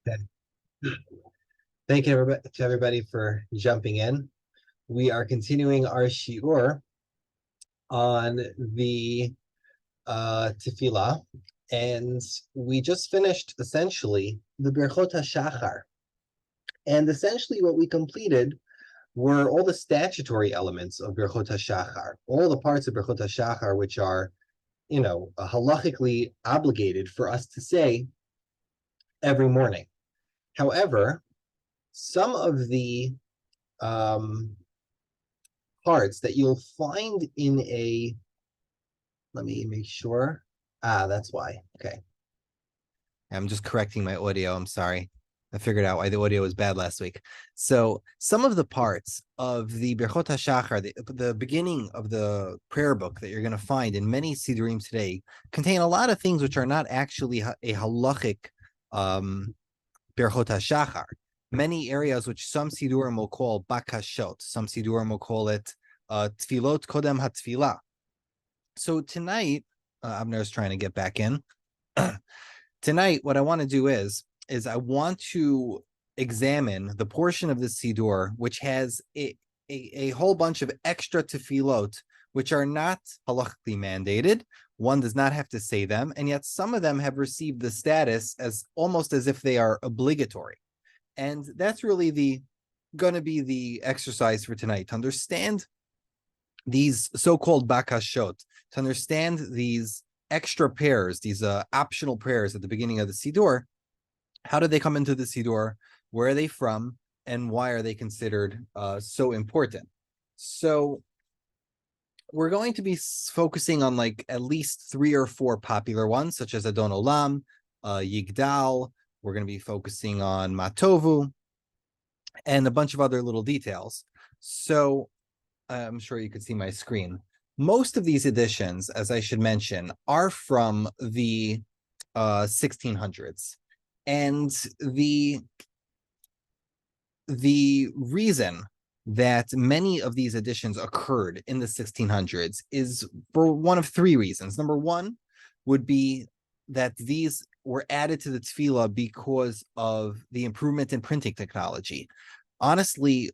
Okay. Thank you to everybody for jumping in. We are continuing our shiur on the tefillah, and we just finished essentially the Birchot HaShachar. And essentially what we completed were all the statutory elements of Birchot HaShachar, all the parts of Birchot HaShachar which are, halachically obligated for us to say every morning. However, some of the um, parts that you'll find in let me make sure. That's why. Okay. I'm just correcting my audio. I'm sorry. I figured out why the audio was bad last week. So some of the parts of the Berchot HaShachar, the beginning of the prayer book that you're going to find in many Siddurim today, contain a lot of things which are not actually a halachic Berchot HaShachar. Many areas which some Siddurim will call Bakashot, some Siddurim will call it Tfilot Kodem HaTfilah. So tonight, Abner's trying to get back in. Tonight, what I want to do is I want to examine the portion of the Siddur which has a whole bunch of extra tefillot which are not halachically mandated. One does not have to say them, and yet some of them have received the status as almost as if they are obligatory. And that's really going to be the exercise for tonight, to understand these so-called bakashot, to understand these extra prayers, these optional prayers at the beginning of the Siddur. How did they come into the Siddur? Where are they from? And why are they considered so important? So we're going to be focusing on like at least 3 or 4 popular ones, such as Adonolam, Yigdal. We're going to be focusing on Matovu and a bunch of other little details. So I'm sure you could see my screen. Most of these editions, as I should mention, are from the 1600s. And the reason that many of these editions occurred in the 1600s is for one of 3 reasons. Number one would be that these were added to the tefillah because of the improvement in printing technology. Honestly,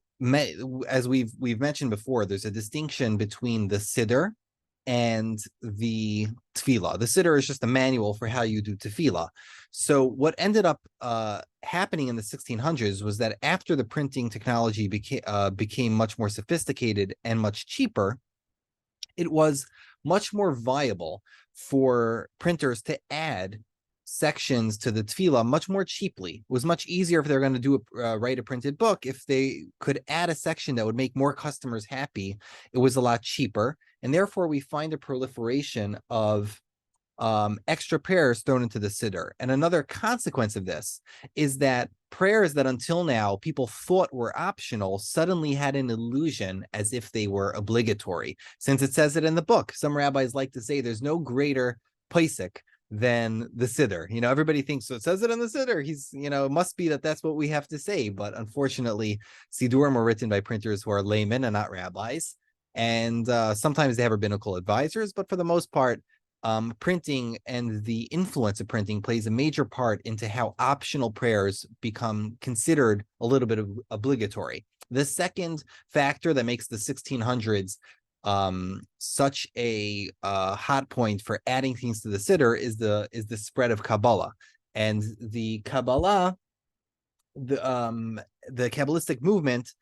as we've mentioned before, there's a distinction between the siddur and the tefillah. The siddur is just a manual for how you do tefillah. So what ended up happening in the 1600s was that after the printing technology became much more sophisticated and much cheaper, it was much more viable for printers to add sections to the tefillah much more cheaply. It was much easier if they're going to do write a printed book. If they could add a section that would make more customers happy, it was a lot cheaper. And therefore, we find a proliferation of extra prayers thrown into the siddur. And another consequence of this is that prayers that until now people thought were optional suddenly had an illusion as if they were obligatory, since it says it in the book. Some rabbis like to say there's no greater pasuk than the siddur. Everybody thinks, so it says it in the siddur, it must be that's what we have to say. But unfortunately, siddurim were written by printers who are laymen and not rabbis. And sometimes they have rabbinical advisors, but for the most part, printing and the influence of printing plays a major part into how optional prayers become considered a little bit of obligatory. The second factor that makes the 1600s such a hot point for adding things to the siddur is the spread of Kabbalah. And the Kabbalah, the Kabbalistic movement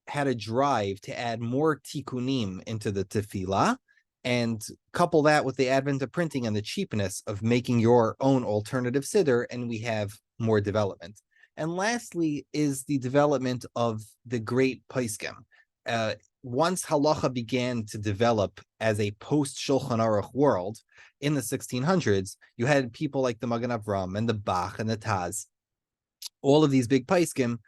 had a drive to add more tikkunim into the tefillah, and couple that with the advent of printing and the cheapness of making your own alternative siddur, and we have more development. And lastly is the development of the great poskim. Once halacha began to develop as a post-Shulchan Aruch world in the 1600s, you had people like the Magen Avram and the Bach and the Taz, all of these big poskim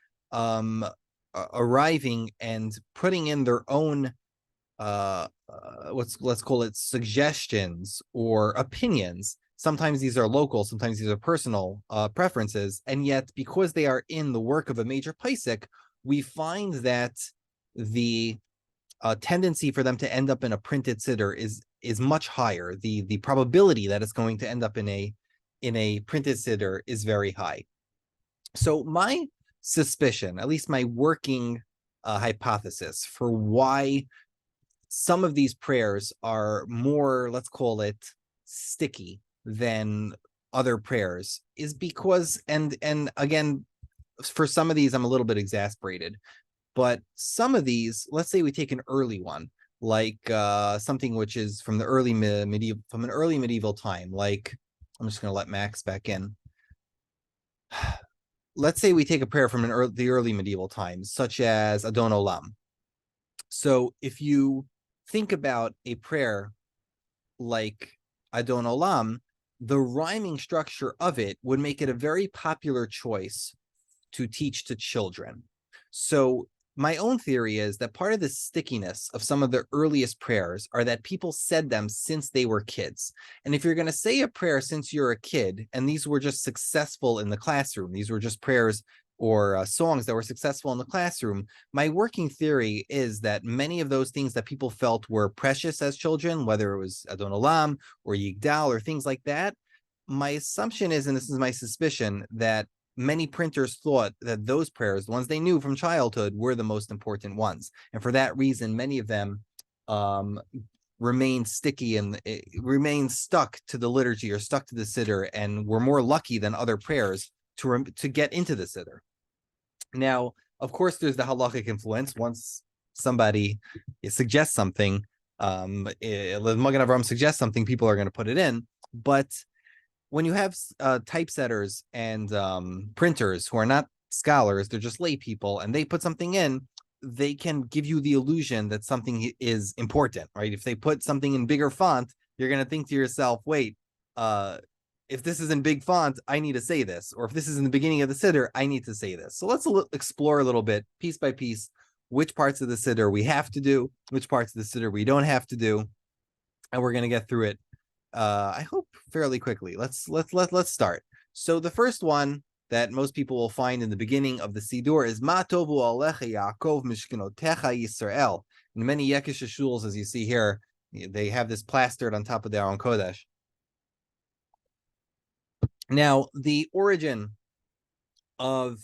arriving and putting in their own let's call it suggestions or opinions. Sometimes these are local, sometimes these are personal preferences, and yet because they are in the work of a major pasuk, we find that the tendency for them to end up in a printed siddur is much higher. The probability that it's going to end up in a printed siddur is very high. So my suspicion, at least my working hypothesis for why some of these prayers are more, let's call it, sticky than other prayers, is because, and again, for some of these I'm a little bit exasperated, but some of these, let's say we take an early one, like something which is from the early medieval, from an early medieval time, like, I'm just going to let Max back in. Let's say we take a prayer from the early medieval times, such as Adonolam. So if you think about a prayer like Adonolam, the rhyming structure of it would make it a very popular choice to teach to children. So my own theory is that part of the stickiness of some of the earliest prayers are that people said them since they were kids. And if you're going to say a prayer since you're a kid, and these were just successful in the classroom, these were just prayers or songs that were successful in the classroom, my working theory is that many of those things that people felt were precious as children, whether it was Adon Olam or Yigdal or things like that, my assumption is, and this is my suspicion, that many printers thought that those prayers, the ones they knew from childhood, were the most important ones. And for that reason, many of them remained sticky and remained stuck to the liturgy or stuck to the siddur, and were more lucky than other prayers to get into the siddur. Now, of course, there's the halachic influence. Once somebody suggests something, the Magen Avraham suggests something, people are going to put it in. But when you have typesetters and printers who are not scholars, they're just lay people, and they put something in, they can give you the illusion that something is important, right? If they put something in bigger font, you're going to think to yourself, wait, if this is in big font, I need to say this. Or if this is in the beginning of the siddur, I need to say this. So let's explore a little bit, piece by piece, which parts of the siddur we have to do, which parts of the siddur we don't have to do. And we're going to get through it, I hope, fairly quickly. Let's start. So the first one that most people will find in the beginning of the Siddur is Ma Tovu Alecha Yaakov Mishkenotecha Yisrael. In many Yekish shuls, as you see here, they have this plastered on top of their own Kodesh. Now, the origin of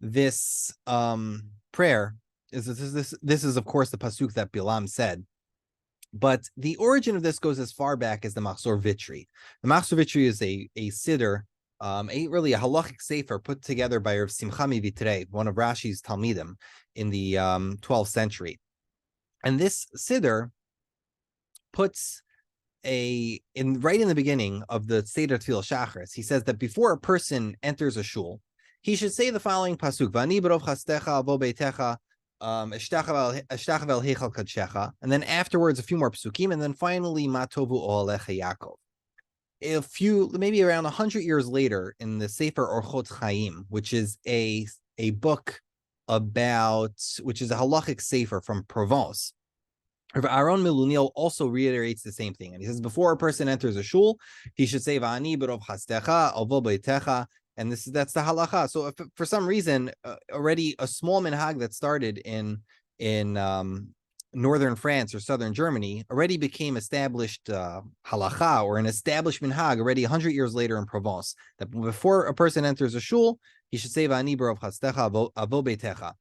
this prayer is this is, of course, the pasuk that Bilam said. But the origin of this goes as far back as the Machzor Vitri. The Machzor Vitri is a siddur, really a halachic sefer put together by Rav Simcha Vitre, one of Rashi's Talmidim in the 12th century. And this siddur puts right in the beginning of the Seder Tefillah Shachris, he says that before a person enters a shul, he should say the following pasuk: V'ani b'rov chastecha avo beitecha, and then afterwards a few more psukim, and then finally Matovu Olecha Yaakov. Maybe around 100 years later, in the Sefer Orchot Chaim, which is a book which is a halachic sefer from Provence, Aaron Miluniel also reiterates the same thing, and he says before a person enters a shul, he should say V'ani b'rov chastecha avo beitecha. And that's the halacha. So if for some reason already a small minhag that started in northern France or southern Germany already became established halacha, or an established minhag already 100 years later in Provence, that before a person enters a shul, he should say V'ani b'rov chastecha avo beitecha.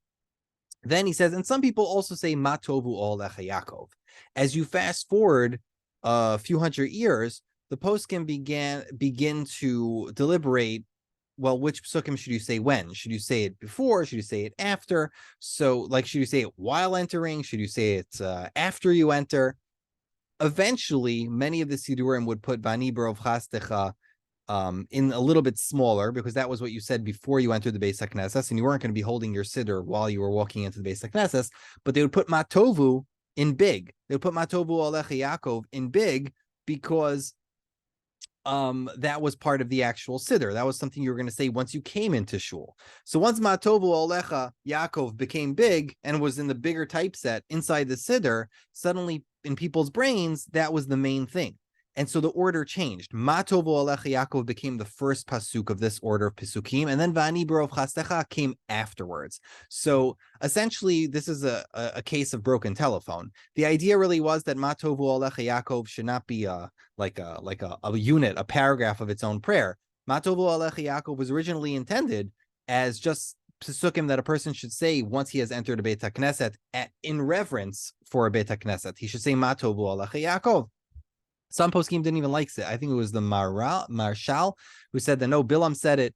Then he says, and some people also say Ma Tovu Olecha Yaakov. As you fast forward a few hundred years, the poskim begin to deliberate, well, which psukim should you say when? Should you say it before? Should you say it after? So, like, should you say it while entering? Should you say it after you enter? Eventually, many of the Siddurim would put V'ani b'rov chastecha in a little bit smaller, because that was what you said before you entered the Beis HaKnesses, and you weren't going to be holding your siddur while you were walking into the Beis HaKnesses, but they would put Matovu in big. They would put Matovu Olecha Yaakov in big, because that was part of the actual siddur. That was something you were going to say once you came into shul. So once Matovu Olecha Yaakov became big and was in the bigger typeset inside the siddur, suddenly in people's brains, that was the main thing. And so the order changed. Ma Tovu Olecha Yaakov became the first pasuk of this order of pasukim, and then V'ani b'rov chastecha came afterwards. So essentially, this is a case of broken telephone. The idea really was that Ma Tovu Olecha Yaakov should not be like a unit, a paragraph of its own prayer. Ma Tovu Olecha Yaakov was originally intended as just psukim that a person should say once he has entered a Beit HaKnesset in reverence for a Beit HaKnesset. He should say Matovu Alecha Yaakov. Some poskim didn't even like it. I think it was the Marshal who said that no, Bilam said it,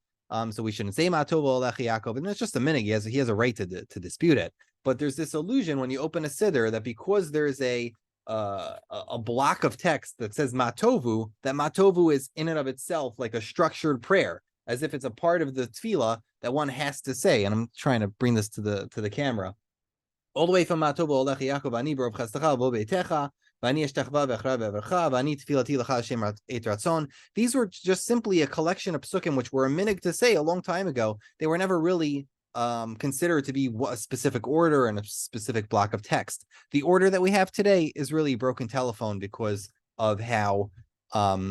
so we shouldn't say Matovu Alecha Yaakov. And it's just a minhag. He has a right to dispute it. But there's this illusion when you open a siddur that because there's a block of text that says Matovu, that Matovu is in and of itself like a structured prayer, as if it's a part of the tefillah that one has to say. And I'm trying to bring this to the camera. All the way from Matovu Alecha Yaakov, Ani Barov Chastacha Vo Beitecha, Vani Eshtachva Vechra Vevercha, Vani Tefilati Lecha Hashem Et Ratzon. These were just simply a collection of psukim which were a minhag to say a long time ago. They were never really considered to be a specific order and a specific block of text. The order that we have today is really broken telephone because of how the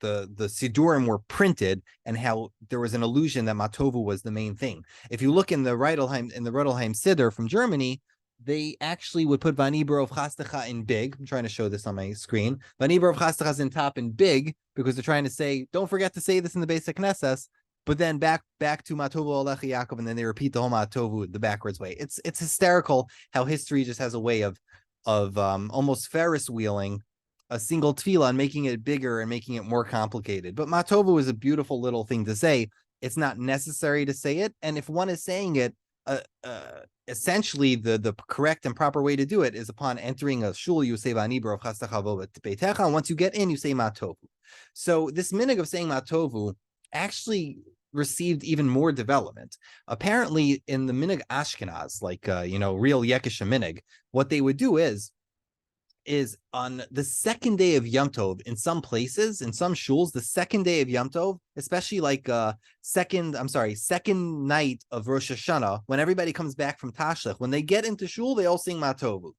Siddurim were printed and how there was an illusion that Matovu was the main thing. If you look in the Rottelheim Siddur from Germany, they actually would put Vani Barov Chastacha in big. I'm trying to show this on my screen. Vani Barov Chastacha is in top in big because they're trying to say, don't forget to say this in the basic Knesset, but then back to Matovu Alecha Yaakov, and then they repeat the whole Matovu the backwards way. It's hysterical how history just has a way of almost Ferris wheeling a single tefillah and making it bigger and making it more complicated. But Matovu is a beautiful little thing to say. It's not necessary to say it, and if one is saying it, essentially the correct and proper way to do it is upon entering a shul, you say Vani Barov Chastacha Vo Beitecha, and once you get in, you say Matovu. So this minhag of saying Matovu actually received even more development. Apparently, in the minhag Ashkenaz, like real Yekisha minhag, what they would do is on the second day of Yom Tov, in some places, in some shuls, the second day of Yom Tov, especially like second night of Rosh Hashanah, when everybody comes back from Tashlich, when they get into shul, they all sing Matovu.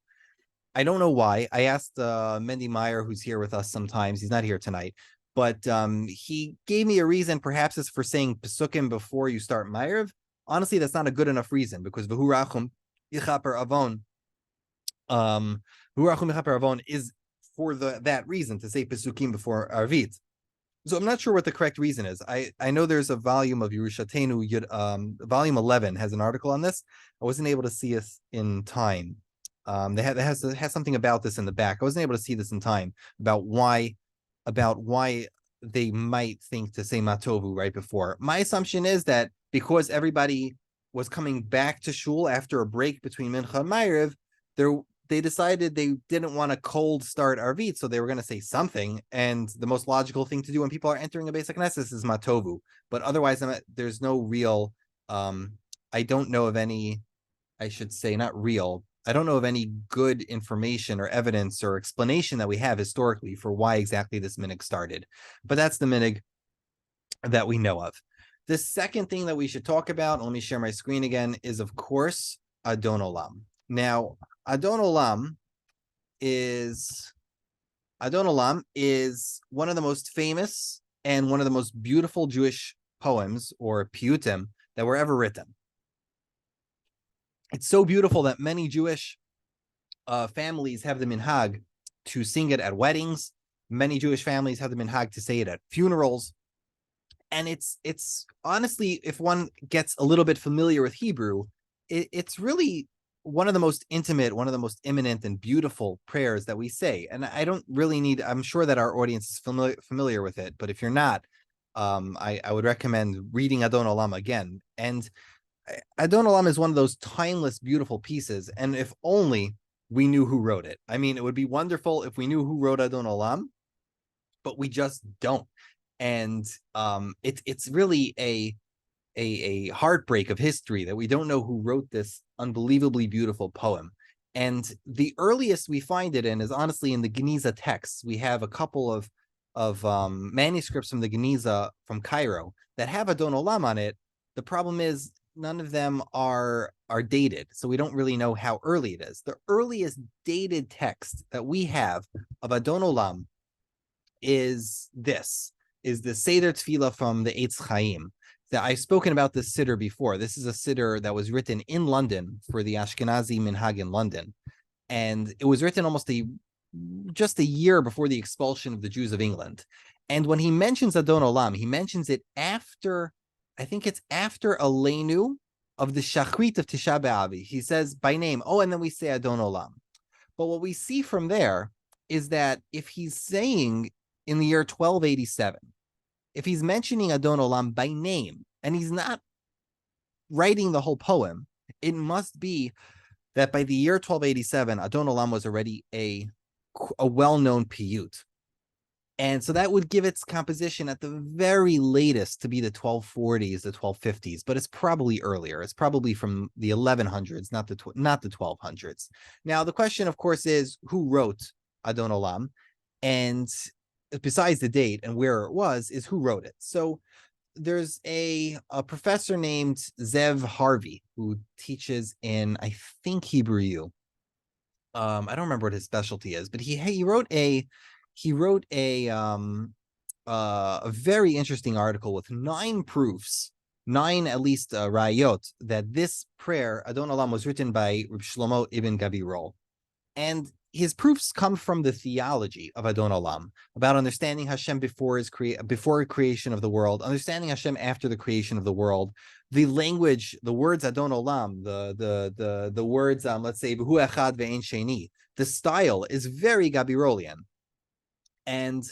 I don't know why. I asked Mendy Meyer, who's here with us sometimes. He's not here tonight, but he gave me a reason. Perhaps it's for saying Pesukim before you start Ma'ariv. Honestly, that's not a good enough reason, because V'hu Rachum Yichaper Avon is for that reason, to say Pesukim before Arvit. So I'm not sure what the correct reason is. I know there's a volume of Yerushatenu, volume 11 has an article on this. I wasn't able to see it in time. They has something about this in the back. I wasn't able to see this in time about why they might think to say Matovu right before. My assumption is that because everybody was coming back to shul after a break between Mincha and Ma'ariv, they decided they didn't want to cold start Arvit, so they were going to say something. And the most logical thing to do when people are entering a basic Knesset is Matovu. But otherwise, there's no real, I don't know of any, I should say not real, I don't know of any good information or evidence or explanation that we have historically for why exactly this minhag started. But that's the minhag that we know of. The second thing that we should talk about, let me share my screen again, is of course Adonolam. Now, Adonolam is one of the most famous and one of the most beautiful Jewish poems or piyutim that were ever written. It's so beautiful that many Jewish families have the minhag to sing it at weddings. Many Jewish families have the minhag to say it at funerals. And it's honestly, if one gets a little bit familiar with Hebrew, it's really one of the most intimate, one of the most imminent and beautiful prayers that we say. And I don't really need, I'm sure that our audience is familiar with it, but if you're not, I would recommend reading Adonolam again. And Adonolam is one of those timeless, beautiful pieces. And if only we knew who wrote it. I mean, it would be wonderful if we knew who wrote Adonolam, but we just don't. And it's really a heartbreak of history that we don't know who wrote this unbelievably beautiful poem. And the earliest we find it in is honestly in the Geniza texts. We have a couple of manuscripts from the Geniza from Cairo that have Adonolam on it. The problem is none of them are dated, so we don't really know how early it is. The earliest dated text that we have of Adonolam is the Seder Tefillah from the Eitz Chaim. That I've spoken about this siddur before. This is a siddur that was written in London for the Ashkenazi minhag in London, and it was written just a year before the expulsion of the Jews of England. And when he mentions Adonolam, he mentions it after, I think it's after Aleinu of the Shachrit of Tisha B'Av. He says by name, oh, and then we say Adonolam. But what we see from there is that if he's saying in the year 1287, if he's mentioning Adonolam by name, and he's not writing the whole poem, it must be that by the year 1287, Adonolam was already a well-known piyut. And so that would give its composition at the very latest to be the 1240s, the 1250s, but it's probably earlier. It's probably from the 1100s, not the 1200s. Now, the question, of course, is who wrote Adonolam? And besides the date and where it was, is who wrote it. So there's a professor named Zev Harvey who teaches in, I think, Hebrew U. I don't remember what his specialty is, but he wrote a very interesting article with 9 proofs, 9 at least rayot, that this prayer Adonolam was written by Reb Shlomo ibn Gabirol, and his proofs come from the theology of Adonolam, about understanding Hashem before creation of the world, understanding Hashem after the creation of the world, the language, the words Adonolam, the words let's say B'hu Echad Ve'en Sheni. The style is very Gabirolian, and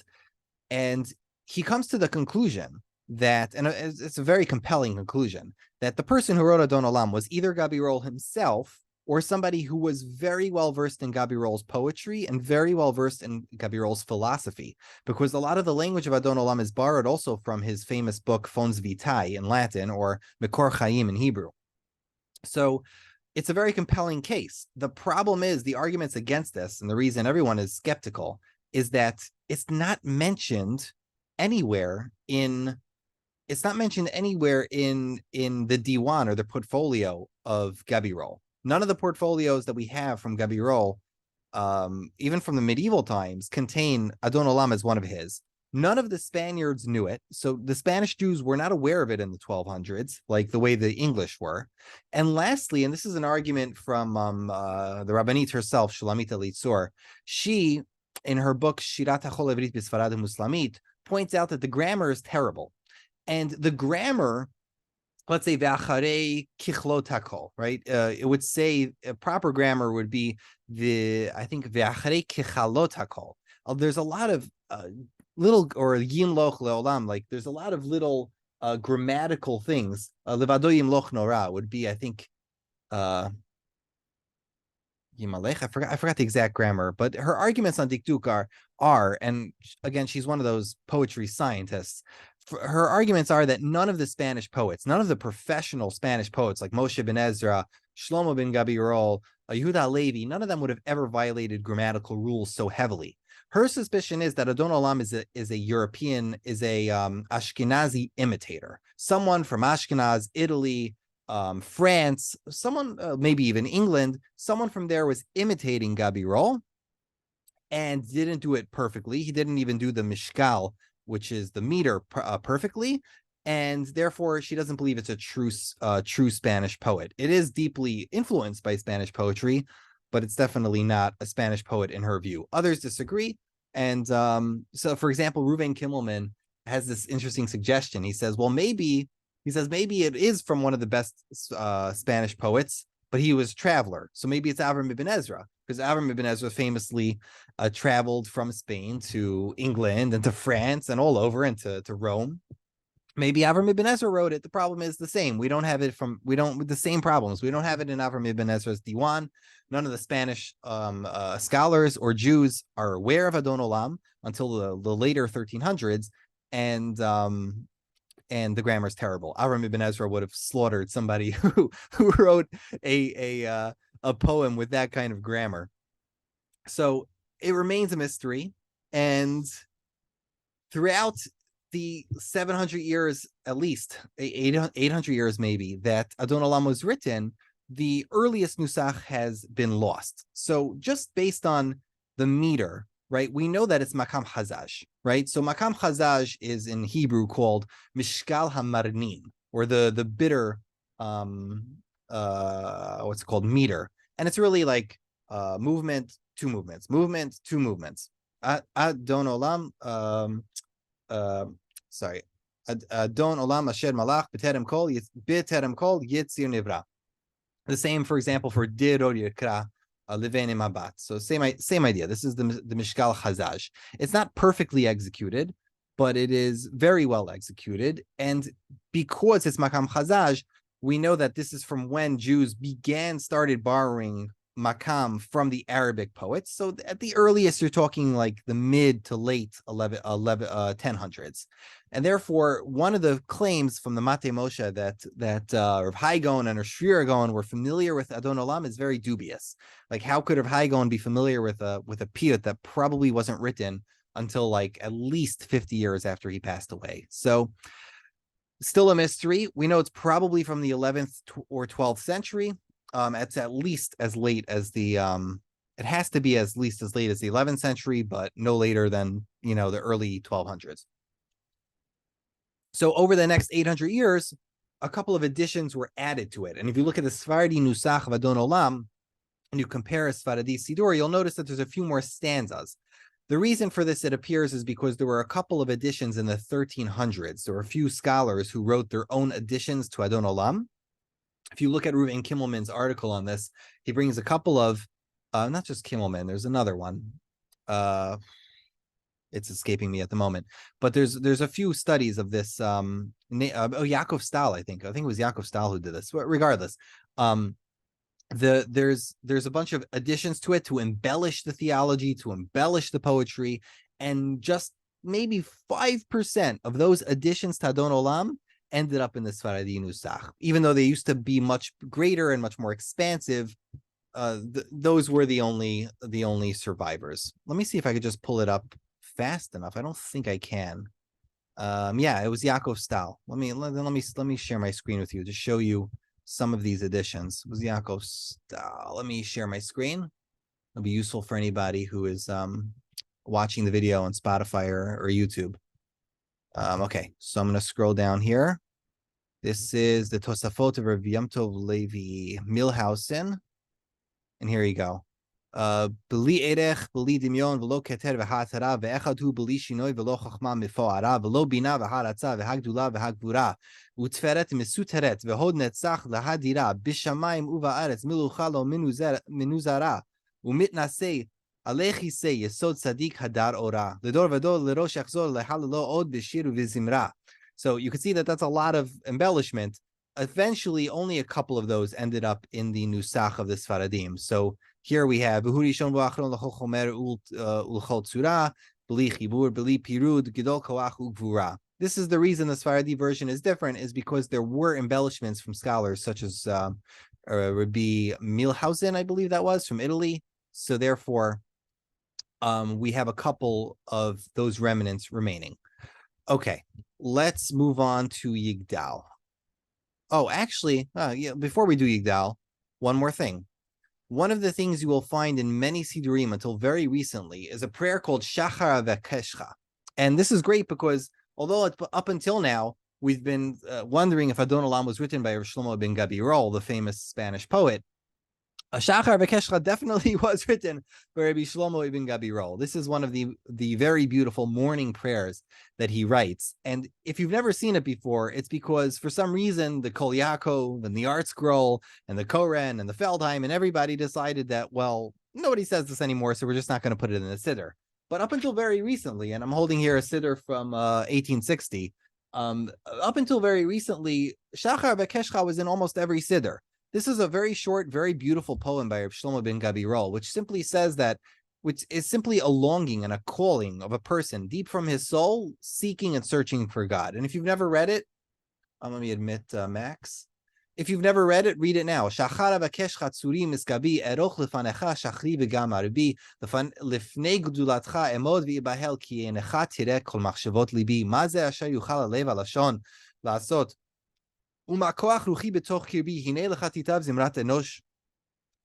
he comes to the conclusion that, and it's a very compelling conclusion, that the person who wrote Adonolam was either Gabirol himself or somebody who was very well versed in Gabirol's poetry and very well versed in Gabirol's philosophy, because a lot of the language of Adonolam is borrowed also from his famous book Fons Vitae in Latin, or Mekor Chaim in Hebrew. So it's a very compelling case. The problem is the arguments against this, and the reason everyone is skeptical, is that it's not mentioned anywhere in the Diwan or the portfolio of Gabirol. None of the portfolios that we have from Gabirol, even from the medieval times, contain Adonolam as one of his. None of the Spaniards knew it, so the Spanish Jews were not aware of it in the 1200s, like the way the English were. And lastly, and this is an argument from the Rabbanit herself, Shulamit Elitzur, she, in her book Shirat HaChol Evrit B'Sfarad Muslamit, points out that the grammar is terrible. And the grammar, let's say Ve'acharei Kichlot HaKol, right? It would say a proper grammar would be Ve'acharei Kichalot HaKol. There's a lot of little, or Yin Loch Le'olam, like there's a lot of little grammatical things. Levado Yim Loch Nora would be, I think, Yimalech. I forgot the exact grammar, but her arguments on Dikduk are, and again, she's one of those poetry scientists. Her arguments are that none of the Spanish poets, none of the professional Spanish poets like Moshe ben Ezra, Shlomo ben Gabirol, Yehuda Halevi, none of them would have ever violated grammatical rules so heavily. Her suspicion is that Adonolam is a European, Ashkenazi imitator, someone from Ashkenaz, Italy, France, someone maybe even England, someone from there was imitating Gabirol and didn't do it perfectly. He didn't even do the mishkal, which is the meter, perfectly, and therefore she doesn't believe it's a true Spanish poet. It is deeply influenced by Spanish poetry, but it's definitely not a Spanish poet in her view. Others disagree, and so, for example, Reuven Kimmelman has this interesting suggestion. He says, well, maybe it is from one of the best Spanish poets, but he was a traveler. So maybe it's Avram ibn Ezra, because Avram ibn Ezra famously traveled from Spain to England and to France and all over, and to Rome. Maybe Avram ibn Ezra wrote it. The problem is the same. The same problems. We don't have it in Avram ibn Ezra's Diwan. None of the Spanish scholars or Jews are aware of Adonolam until the later 1300s. And the grammar is terrible. Avram ibn Ezra would have slaughtered somebody who wrote a poem with that kind of grammar. So it remains a mystery, and throughout the 700 years, at least 800 years maybe, that Adonolam was written, the earliest nusach has been lost. So just based on the meter, right, we know that it's Makam Chazaj, right? So Makam Chazaj is in Hebrew called Mishkal HaMarnin, or the bitter, what's it called, meter. And it's really like movement, two movements, movement, two movements. Adonolam, sorry, Adon Olam Asher Malach B'Terem Kol Yitzir Nivra. The same, for example, for Dirod Yikra Livene Mabat. So same idea. This is the Mishkal Chazaj. It's not perfectly executed, but it is very well executed. And because it's Makam Chazaj, we know that this is from when Jews started borrowing Makam from the Arabic poets. So at the earliest, you're talking like the mid to late 1000s. And therefore, one of the claims from the Mate Moshe that Rav Hai Gaon and Rav Shri Gaon were familiar with Adonolam is very dubious. Like, how could Rav Hai Gaon be familiar with a piyut that probably wasn't written until like at least 50 years after he passed away? So still a mystery. We know it's probably from the 11th or 12th century. It's at least as late as the it has to be at least as late as the 11th century, but no later than, the early 1200s. So over the next 800 years, a couple of additions were added to it. And if you look at the Sephardi Nusach of Adonolam and you compare a Sephardi Siddur, you'll notice that there's a few more stanzas. The reason for this, it appears, is because there were a couple of additions in the 1300s. There were a few scholars who wrote their own additions to Adonolam. If you look at Reuven Kimmelman's article on this, he brings a couple of, not just Kimmelman, there's another one. It's escaping me at the moment, but there's a few studies of this. Yaakov Stahl, I think it was Yaakov Stahl who did this. But regardless, there's a bunch of additions to it to embellish the theology, to embellish the poetry, and just maybe 5% of those additions to Adonolam ended up in the Sephardi Nusach, even though they used to be much greater and much more expansive. Those were the only survivors. Let me see if I could just pull it up fast enough. I don't think I can. Yeah, it was Yaakov Stahl. Let me share my screen with you to show you some of these additions. It was Yaakov Stahl. Let me share my screen. It'll be useful for anybody who is watching the video on Spotify or YouTube. Okay, so I'm going to scroll down here. This is the Tosafot of Rav Yom Tov Levi Milhausen. And here you go. Beli erech, beli dimyon, velo keter v'hatara, ve'echad hu beli shinoi, velo chachma mifoara, velo bina v'haratza, v'hagdula v'hagvura, u'tferet mesuteret, v'hod netzach lahadira, bishamayim uva'aretz, milucha lo minuzara, u'mitnasei, alechi se, yesod sadik hadar ora, l'dor v'dor l'rosh yachzor lehalalo od b'shiru v'zimra. So you can see that that's a lot of embellishment. Eventually, only a couple of those ended up in the Nusach of the Sfaradim. So here we have this is the reason the Sephardi version is different, is because there were embellishments from scholars such as Rabbi Milhausen, I believe that was, from Italy. So therefore, we have a couple of those remnants remaining. Okay, let's move on to Yigdal. Oh, actually, yeah, before we do Yigdal, one more thing. One of the things you will find in many Siddurim until very recently is a prayer called Shachar Vekeshcha. And this is great because although up until now, we've been wondering if Adonolam was written by Rav Shlomo ben Gabirol, the famous Spanish poet. Shachar Vekeshcha definitely was written by Rabbi Shlomo ibn Gabirol. This is one of the very beautiful morning prayers that he writes. And if you've never seen it before, it's because for some reason the Kol Yaakov and the Art Scroll and the Koren and the Feldheim and everybody decided that, well, nobody says this anymore, so we're just not going to put it in the Siddur. But up until very recently, and I'm holding here a Siddur from 1860, up until very recently, Shachar Vekeshcha was in almost every Siddur. This is a very short, very beautiful poem by Rav Shlomo ben Gabirol, which simply says that, which is simply a longing and a calling of a person deep from his soul, seeking and searching for God. And if you've never read it, let me admit, Max, if you've never read it, read it now. Shachar v'keshcha tzuri miskabi eroch lefanecha shachri v'gam arbi lefnei gdulatcha emod v'ibahel ki enecha tirek kol machshavot libi ma ze asher yuchal alev alashon la'asot u'ma'koach ruchi betoch kirbi hinei lecha titav zimrat enosh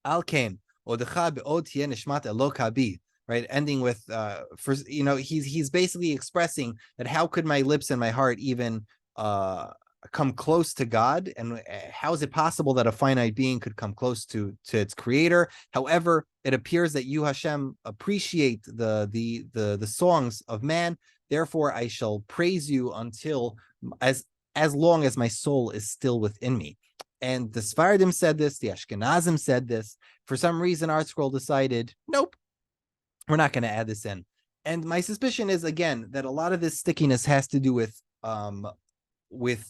al ken odecha be'od tiye neshmat elok habi. Right, ending with first, he's basically expressing that how could my lips and my heart even come close to God, and how is it possible that a finite being could come close to its creator? However, it appears that you, Hashem, appreciate the songs of man, Therefore, I shall praise you until as long as my soul is still within me. And the Sephardim said this, the Ashkenazim said this. For some reason, ArtScroll decided, nope, we're not going to add this in. And my suspicion is, again, that a lot of this stickiness has to do with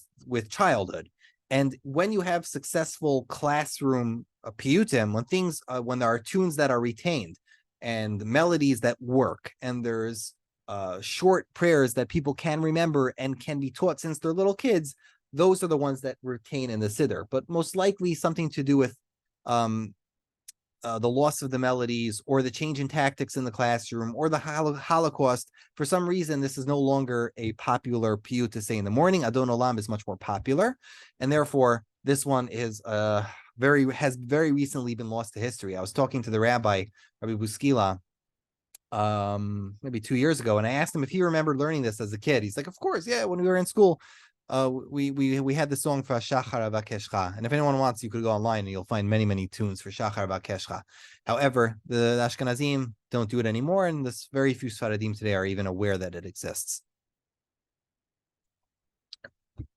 childhood. And when you have successful classroom piyutim, when there are tunes that are retained and melodies that work, and there's short prayers that people can remember and can be taught since they're little kids, those are the ones that retain in the siddur. But most likely something to do with the loss of the melodies, or the change in tactics in the classroom, or the Holocaust. For some reason, this is no longer a popular piyut to say in the morning. Adonolam is much more popular, and therefore this one is has very recently been lost to history. I was talking to the Rabbi Buskila maybe 2 years ago, and I asked him if he remembered learning this as a kid. He's like, of course, yeah, when we were in school. We had the song for Shachar Bakashot, and if anyone wants, you could go online and you'll find many tunes for Shachar Bakashot. However, the Ashkenazim don't do it anymore, and this very few Sfaradim today are even aware that it exists.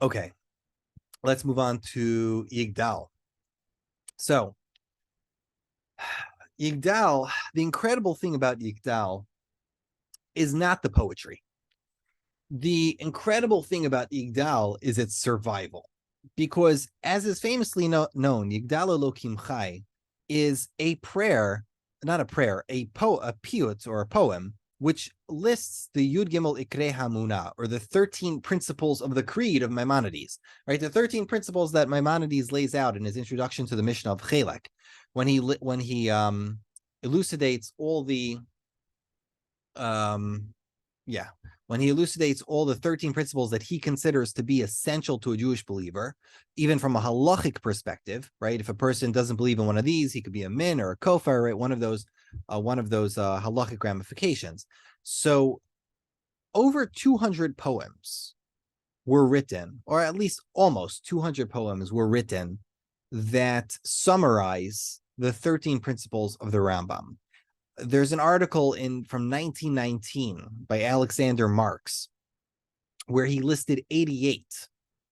Okay, let's move on to Yigdal. So, Yigdal, the incredible thing about Yigdal is not the poetry. The incredible thing about Yigdal is its survival, because as is famously known, Yigdal Elokim Chai is a prayer, not a prayer, a piyut or a poem, which lists the Yud Gimel Ikrei Hamuna, or the 13 principles of the creed of Maimonides, right? The 13 principles that Maimonides lays out in his introduction to the Mishnah of Chelek, when he elucidates all the when he elucidates all the 13 principles that he considers to be essential to a Jewish believer, even from a halachic perspective, right? If a person doesn't believe in one of these, he could be a min or a kofar, right? One of those halachic ramifications. So over 200 poems were written, or at least almost 200 poems were written that summarize the 13 principles of the Rambam. There's an article from 1919 by Alexander Marx where he listed 88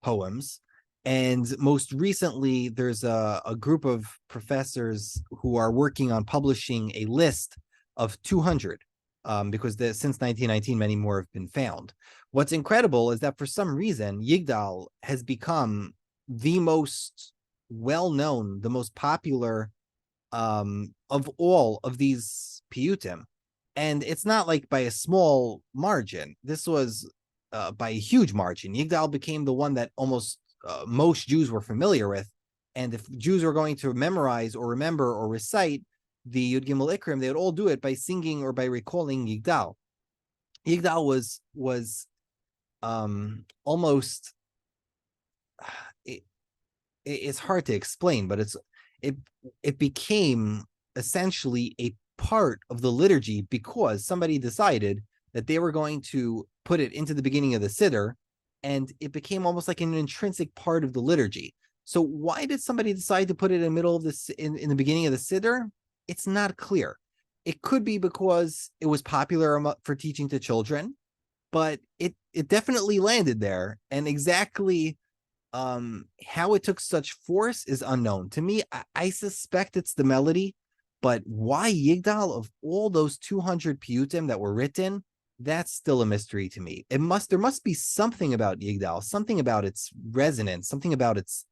poems. And most recently, there's a group of professors who are working on publishing a list of 200, because since 1919, many more have been found. What's incredible is that for some reason, Yigdal has become the most well-known, the most popular of all of these piyutim. And it's not like by a small margin. This was by a huge margin. Yigdal became the one that almost most Jews were familiar with. And if Jews were going to memorize or remember or recite the Yud Gimel Ikrim, they would all do it by singing or by recalling Yigdal. Yigdal was almost, it's hard to explain, but it became essentially a part of the liturgy because somebody decided that they were going to put it into the beginning of the Siddur, and it became almost like an intrinsic part of the liturgy. So why did somebody decide to put it in the middle of this, in the beginning of the Siddur? It's not clear. It could be because it was popular for teaching to children, but it definitely landed there, and exactly how it took such force is unknown. To me, I suspect it's the melody, but why Yigdal of all those 200 piyutim that were written, that's still a mystery to me. There must be something about Yigdal, something about its resonance, something about its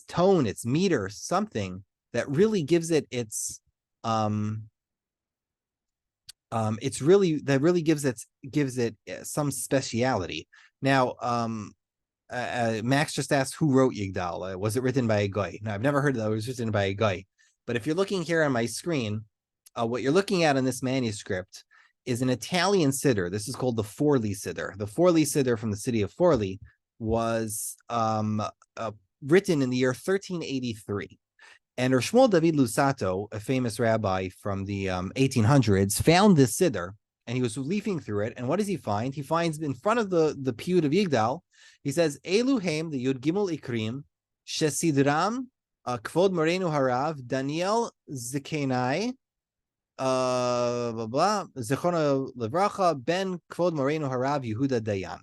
tone, its meter, something that really gives it its gives it some speciality. Now, Max just asked who wrote Yigdal. Was it written by a guy? No, I've never heard that it was written by a guy. But if you're looking here on my screen, what you're looking at in this manuscript is an Italian siddur. This is called the Forli siddur. The Forli siddur from the city of Forli was written in the year 1383. And Shmuel David Lusato, a famous rabbi from the 1800s, found this siddur, and he was leafing through it. And what does he find? He finds in front of the piyut of Yigdal, he says, Eluhem, the Yud Gimel Ikrim, Shesidram, Kvod Morenu Harav, Daniel Zikenai, blah blah Zechona Levracha ben Kvod Moreno Harav Yehuda Dayan.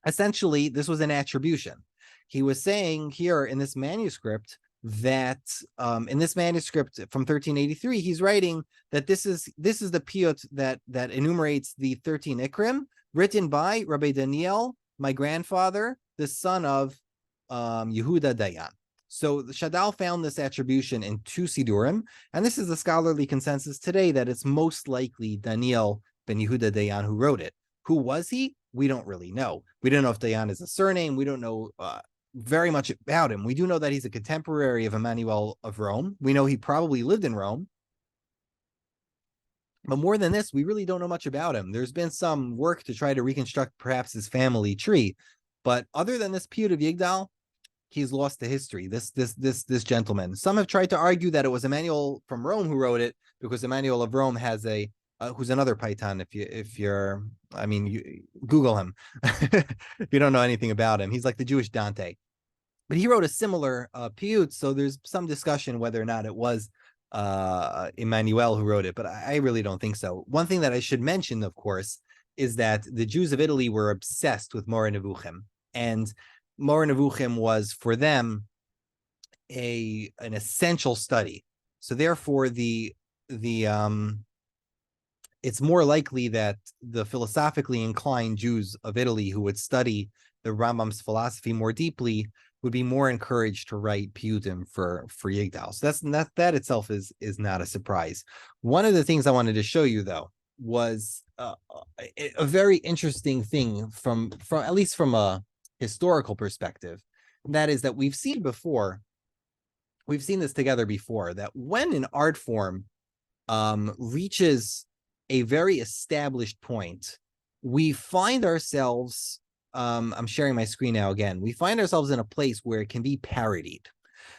Essentially, this was an attribution. He was saying here in this manuscript that in this manuscript from 1383, he's writing that this is the piyut that enumerates the 13 ikrim written by Rabbi Daniel, my grandfather, the son of Yehuda Dayan. So the Shadal found this attribution in 2 Siddurim, and this is the scholarly consensus today that it's most likely Daniel ben Yehuda Dayan who wrote it. Who was he? We don't really know. We don't know if Dayan is a surname. We don't know very much about him. We do know that he's a contemporary of Emmanuel of Rome. We know he probably lived in Rome. But more than this, we really don't know much about him. There's been some work to try to reconstruct perhaps his family tree. But other than this piyut of Yigdal, he's lost to history, this gentleman. Some have tried to argue that it was Emmanuel from Rome who wrote it, because Emmanuel of Rome has a who's another Python. You Google him if you don't know anything about him. He's like the Jewish Dante, but he wrote a similar piyut. So there's some discussion whether or not it was Emmanuel who wrote it, but I really don't think so. One thing that I should mention, of course, is that the Jews of Italy were obsessed with Moreh Nevuchim, and Moreh Nevuchim was for them an essential study. So therefore, it's more likely that the philosophically inclined Jews of Italy who would study the Rambam's philosophy more deeply would be more encouraged to write piyutim for Yigdal. So that itself is not a surprise. One of the things I wanted to show you, though, was a very interesting thing from at least from a historical perspective. And that is that we've seen this together before, that when an art form reaches a very established point, we find ourselves, I'm sharing my screen now again, we find ourselves in a place where it can be parodied.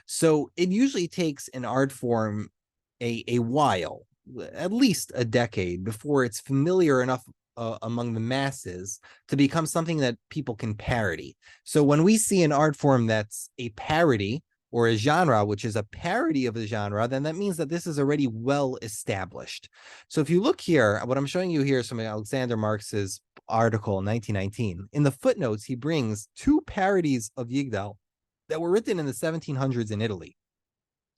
So it usually takes an art form a while, at least a decade, before it's familiar enough among the masses to become something that people can parody. So when we see an art form that's a parody or a genre, which is a parody of a genre, then that means that this is already well established. So if you look here, what I'm showing you here is from Alexander Marx's article in 1919. In the footnotes, he brings 2 parodies of Yigdal that were written in the 1700s in Italy.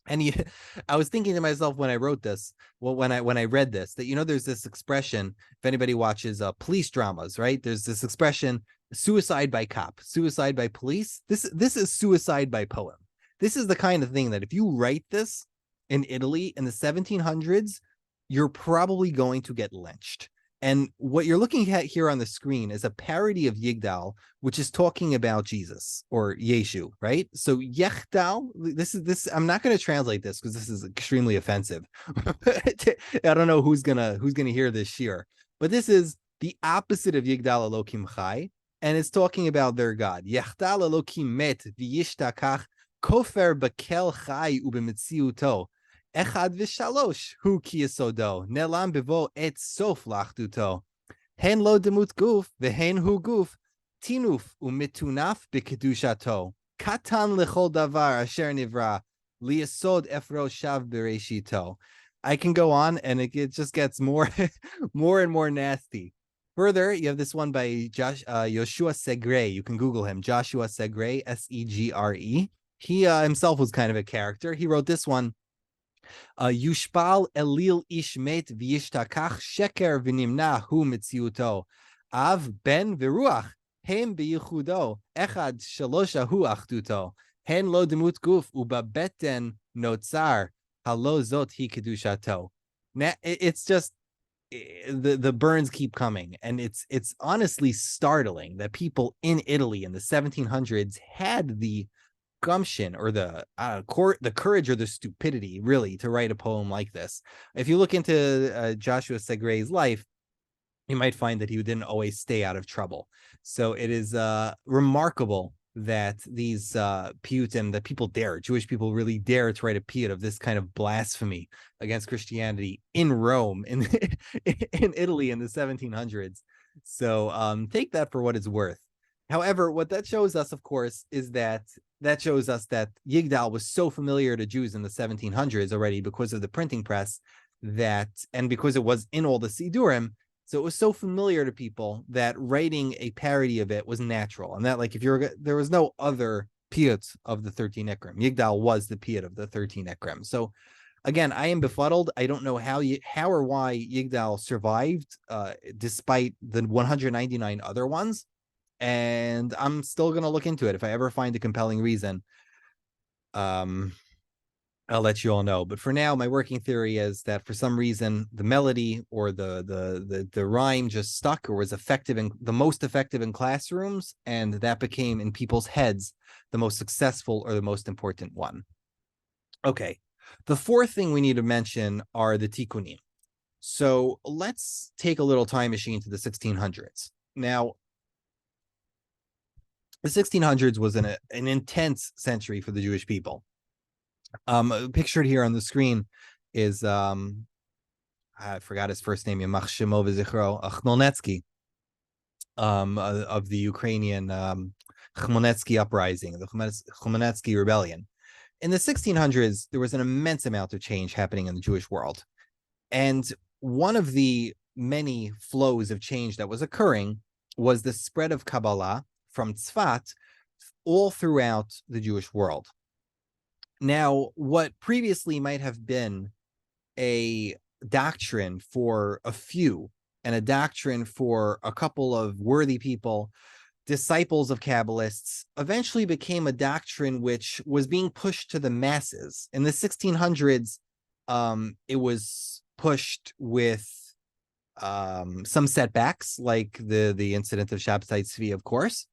And I was thinking to myself when I wrote this, when I read this, that, there's this expression, if anybody watches police dramas, right? There's this expression, suicide by cop, suicide by police. This is suicide by poem. This is the kind of thing that if you write this in Italy in the 1700s, you're probably going to get lynched. And what you're looking at here on the screen is a parody of Yigdal, which is talking about Jesus or Yeshu, right? So Yigdal, this. I'm not going to translate this because this is extremely offensive. I don't know who's gonna hear this shir, but this is the opposite of Yigdal Elokim Chai, and it's talking about their God. Yigdal Elokim met v'yishtakach kofer bekel chai ubemetziuto. Echad v'shalosh hu ki yesodo nelam bevo et sof lachduto hen lo demut guf v'hen hu guf tinuf umitunaf b'kedushato katan lechol davar asher nivra liyesod efro shav bereshito. I can go on, and it just gets more and more nasty. Further, you have this one by Yoshua Segre. You can Google him, Joshua Segre, Segre. He himself was kind of a character. He wrote this one. Yushpal elil ish met v'yishtakach sheker v'nimna hu mitziuto. Av ben v'ruach hem b'yichudo. Echad shalosha hu achduto. Hen lo demut guf ubabeten notzar. Halo zot hi kedushato. It's just the burns keep coming, and it's honestly startling that people in Italy in the 1700s had the gumption or the courage or the stupidity really to write a poem like this. If you look into Joshua Segre's life, you might find that he didn't always stay out of trouble. So it is remarkable that these piyutim, that people dare, Jewish people really dare to write a piyut of this kind of blasphemy against Christianity in Rome, in Italy in the 1700s. So take that for what it's worth. However, what that shows us, of course, is that Yigdal was so familiar to Jews in the 1700s already because of the printing press and because it was in all the Siddurim, so it was so familiar to people that writing a parody of it was natural. And that, like, there was no other piyut of the 13 Ikrim. Yigdal was the piyut of the 13 Ikrim. So again, I am befuddled. I don't know how or why Yigdal survived despite the 199 other ones. And I'm still going to look into it. If I ever find a compelling reason, I'll let you all know. But for now, my working theory is that for some reason the melody or the rhyme just stuck or was effective in the most effective in classrooms, and that became in people's heads the most successful or the most important one. Okay. The fourth thing we need to mention are the tikkunim. So let's take a little time machine to the 1600s. Now, the 1600s was an intense century for the Jewish people. Pictured here on the screen is I forgot his first name, Yamach Shemo v'zichro, Khmelnytsky, of the Ukrainian Khmelnytsky uprising, the Khmelnytsky rebellion. In the 1600s, there was an immense amount of change happening in the Jewish world, and one of the many flows of change that was occurring was the spread of Kabbalah from Tzfat all throughout the Jewish world. Now, what previously might have been a doctrine for a few and a doctrine for a couple of worthy people, disciples of Kabbalists, eventually became a doctrine which was being pushed to the masses. In the 1600s, it was pushed with some setbacks, like the incident of Shabtai Tzvi, of course.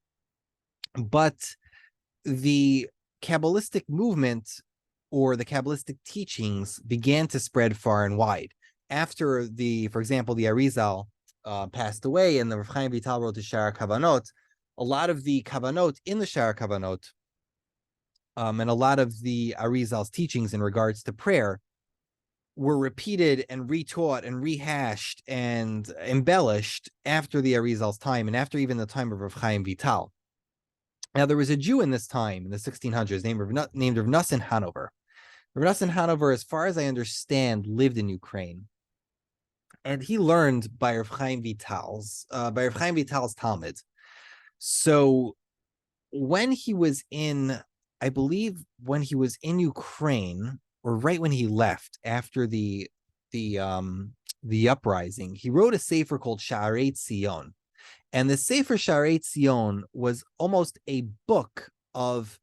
But the Kabbalistic movement or the Kabbalistic teachings began to spread far and wide. After for example, the Arizal passed away and the Rav Chaim Vital wrote the Shara Kavanot, a lot of the Kavanot in the Shara Kavanot and a lot of the Arizal's teachings in regards to prayer were repeated and retaught and rehashed and embellished after the Arizal's time and after even the time of Rav Chaim Vital. Now, there was a Jew in this time, in the 1600s, named Rav Nosson Hanover. Rav Nosson Hanover, as far as I understand, lived in Ukraine. And he learned by Rav Chaim Vital's Talmud. So when he was in Ukraine, or right when he left after the uprising, he wrote a sefer called Sha'arei Tzion. And the Sefer Sha'arei Tzion was almost a book of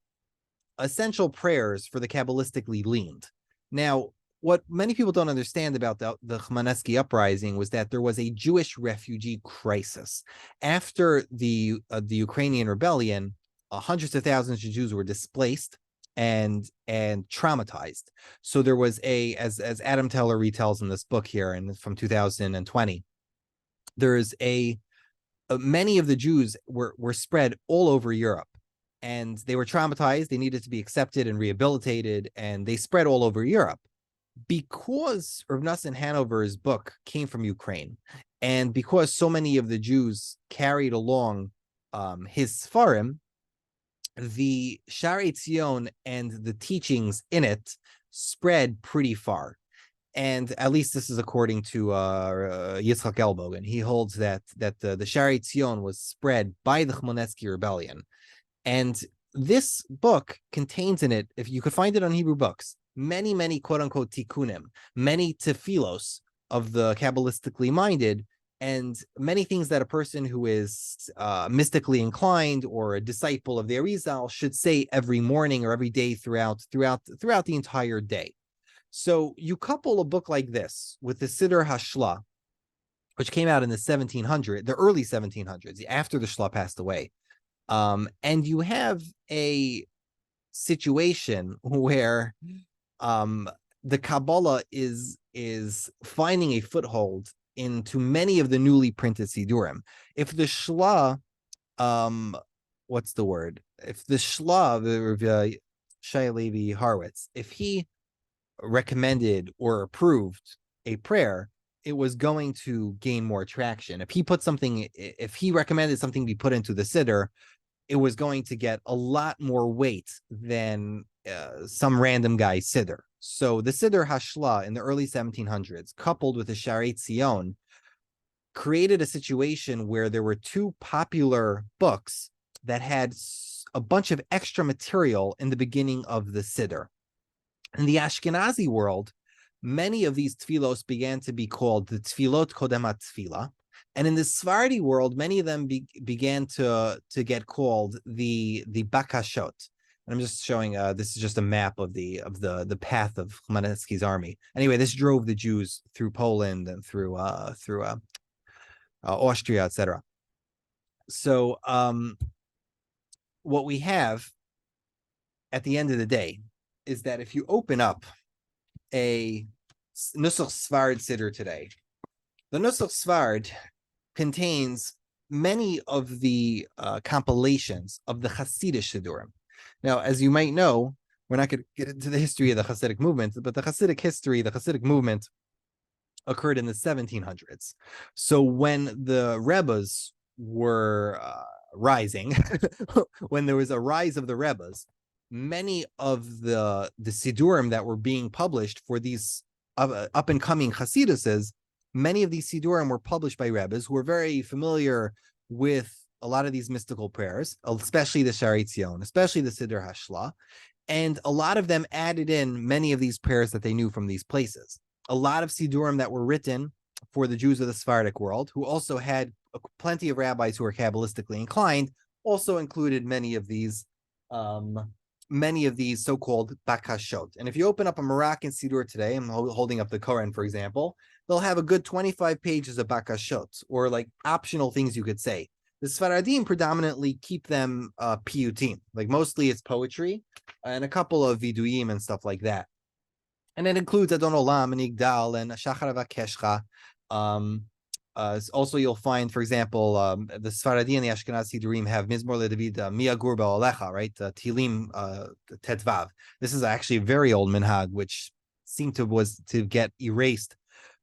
essential prayers for the Kabbalistically leaned. Now, what many people don't understand about the Khmelnytsky uprising was that there was a Jewish refugee crisis. After the Ukrainian rebellion, hundreds of thousands of Jews were displaced and traumatized. So there was as Adam Teller retells in this book here, and from 2020, there's many of the Jews were spread all over Europe, and they were traumatized. They needed to be accepted and rehabilitated, and they spread all over Europe. Because Rav Nosson Hanover's book came from Ukraine, and because so many of the Jews carried along his Sfarim, the Sha'arei Tzion and the teachings in it spread pretty far. And at least this is according to Yitzchak Elbogen. He holds that the Sha'arei Tzion was spread by the Khmelnytsky rebellion. And this book contains in it, if you could find it on Hebrew books, many quote-unquote tikkunim, many tefillos of the Kabbalistically minded, and many things that a person who is mystically inclined or a disciple of the Arizal should say every morning or every day throughout the entire day. So you couple a book like this with the Siddur HaShla, which came out in the early 1700s, after the Shla passed away. And you have a situation where the Kabbalah is finding a foothold into many of the newly printed Siddurim. If the Shla, what's the word? If the Shla, the Shai Levi Harwitz, if he recommended or approved a prayer, it was going to gain more traction. If he recommended something be put into the Siddur, it was going to get a lot more weight than some random guy's Siddur. So the Siddur Hashla in the early 1700s, coupled with the Sharet Zion, created a situation where there were two popular books that had a bunch of extra material in the beginning of the Siddur. In the Ashkenazi world, many of these tfilos began to be called the tfilot kodemat tfila. And in the Sephardi world, many of them began to get called the Bakashot. And I'm just showing, this is just a map of the path of Chmielnicki's army. Anyway, this drove the Jews through Poland and through Austria, etc. So what we have at the end of the day is that if you open up a Nusach Sfard Siddur today, the Nusach Sfard contains many of the compilations of the Hasidic Siddurim. Now, as you might know, we're not going to get into the history of the Hasidic movement, but the Hasidic history, the Hasidic movement occurred in the 1700s. So when the Rebbes were rising, when there was a rise of the Rebbes, many of the Siddurim that were being published for these up-and-coming Hasiduses, many of these Siddurim were published by Rebbes who were very familiar with a lot of these mystical prayers, especially the Sharet Zion, especially the Siddur Hashla, and a lot of them added in many of these prayers that they knew from these places. A lot of Siddurim that were written for the Jews of the Sephardic world, who also had plenty of rabbis who were Kabbalistically inclined, also included many of these so-called Bakashot. And if you open up a Moroccan Siddur today, I'm holding up the Koran, for example, they'll have a good 25 pages of Bakashot, or like optional things you could say. The Sfaradim predominantly keep them piyutim, like mostly it's poetry, and a couple of viduyim and stuff like that. And it includes Adon Olam and Yigdal and Shachar Vakeshcha. Also, you'll find, for example, the Sfaradi and the Ashkenazi Siddurim have Mizmor LeDavid Mia Gurba Olecha, right? Tilim Tetvav. This is actually a very old minhag, which seemed to get erased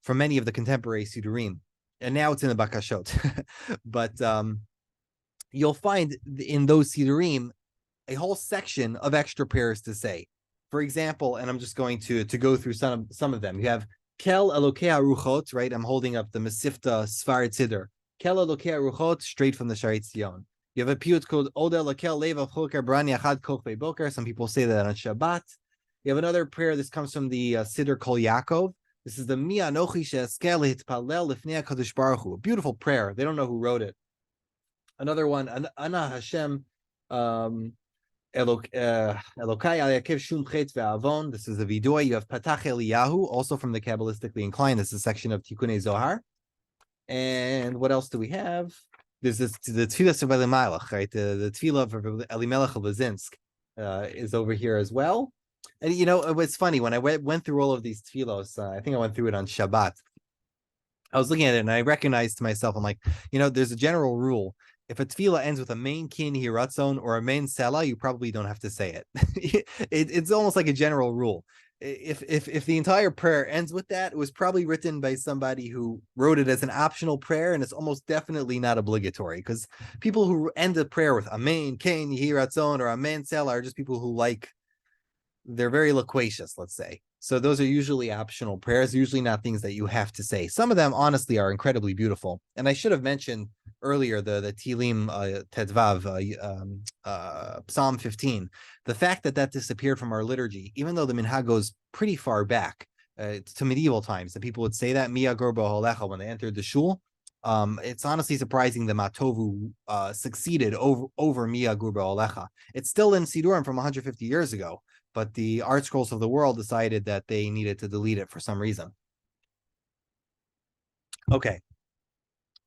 from many of the contemporary Siddurim, and now it's in the Bakashot. But you'll find in those Siddurim a whole section of extra prayers to say. For example, and I'm just going to go through some of them. You have Kel Elokei Aruchot, right? I'm holding up the Mesifta Sfard Siddur. Kel Elokei Aruchot, straight from the Sharet Zion. You have a piyut called Od Elokel Lev Choker Brani Achad Kochvei Boker. Some people say that on Shabbat. You have another prayer. This comes from the Siddur Kol Yaakov. This is the Mi Anochi She'eskel Hitpalel Lifnei HaKadosh Baruch Hu. A beautiful prayer. They don't know who wrote it. Another one, Ana Hashem Elokai Ayakev Shum Chet Ve'avon. This is the Vidoy. You have Patach Eliyahu, also from the Kabbalistically inclined. This is a section of Tikkunei Zohar. And what else do we have? There's the Tfilah of Elimelech, right? The Tfilah of Elimelech of Lazinsk is over here as well. And you know, it was funny when I went through all of these tfilos. I think I went through it on Shabbat. I was looking at it and I recognized to myself, I'm like, you know, there's a general rule. If a tefillah ends with a main kin hiratzon or a main sela, you probably don't have to say it. It's almost like a general rule. If the entire prayer ends with that, it was probably written by somebody who wrote it as an optional prayer, and it's almost definitely not obligatory, because people who end a prayer with amen, kin hiratzon, or amen sela are just people who they're very loquacious, let's say. So those are usually optional prayers, usually not things that you have to say. Some of them, honestly, are incredibly beautiful. And I should have mentioned earlier the Tilim Tedvav, Psalm 15. The fact that disappeared from our liturgy, even though the minhag goes pretty far back to medieval times, that people would say that Mia Gorba Holecha when they entered the shul. It's honestly surprising that Matovu succeeded over Mia Gurba Olecha. It's still in Siddurim from 150 years ago, but the Art Scrolls of the World decided that they needed to delete it for some reason. Okay.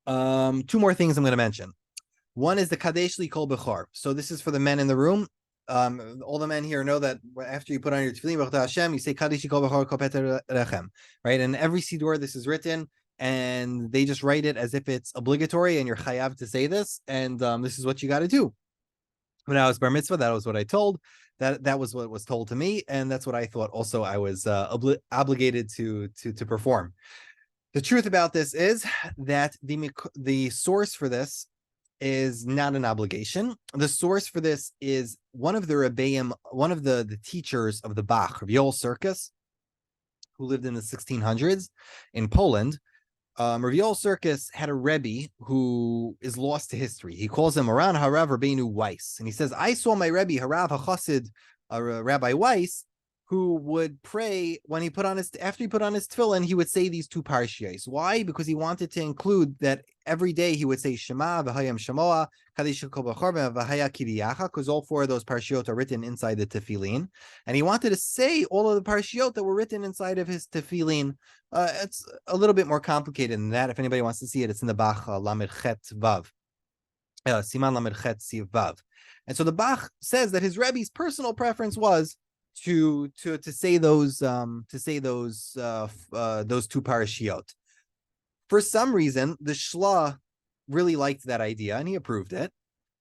Two more things I'm going to mention. One is the Kadesh Li Kol Bechor. So this is for the men in the room. All the men here know that after you put on your tefillin, Baruch Hashem, you say Kadesh Li Kol Bechor Kopeter Rechem, right? And every Siddur, this is written, and they just write it as if it's obligatory, and you're chayav to say this, and this is what you got to do. When I was bar mitzvah, that was what I told. That was what was told to me, and that's what I thought also I was obligated to perform. The truth about this is that the source for this is not an obligation. The source for this is one of the Rebbeim, one of the teachers of the Bach, Yoel Circus, who lived in the 1600s in Poland. Rav Yoel Circus had a Rebbe who is lost to history. He calls him Aran Harav Rabbeinu Weiss. And he says, I saw my Rebbe, Harav HaChassid, Rabbi Weiss, who would pray when he put on his, after he put on his tefillin, he would say these two parshiyos. Why? Because he wanted to include that every day he would say Shema, V'hayam Shemoah, Kadesh Kol B'chor, V'haya Kiriyacha, because all four of those parshiyot are written inside the tefillin. And he wanted to say all of the parshiyot that were written inside of his tefillin. It's a little bit more complicated than that. If anybody wants to see it, it's in the Bach Lamed Chet Vav. Siman Lamed Chet Siv Vav. And so the Bach says that his Rebbe's personal preference was to say those two parashiot. For some reason, the Shla really liked that idea and he approved it,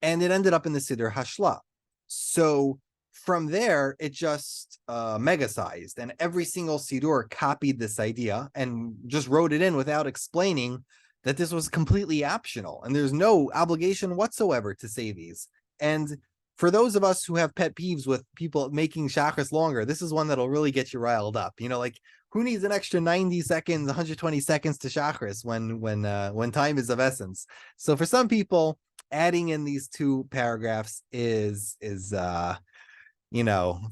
and it ended up in the Siddur Hashla. So from there, it just mega-sized, and every single Siddur copied this idea and just wrote it in without explaining that this was completely optional and there's no obligation whatsoever to say these. And for those of us who have pet peeves with people making Shachris longer, this is one that'll really get you riled up. You know, like, who needs an extra 90 seconds, 120 seconds to Shachris when time is of essence? So for some people, adding in these two paragraphs is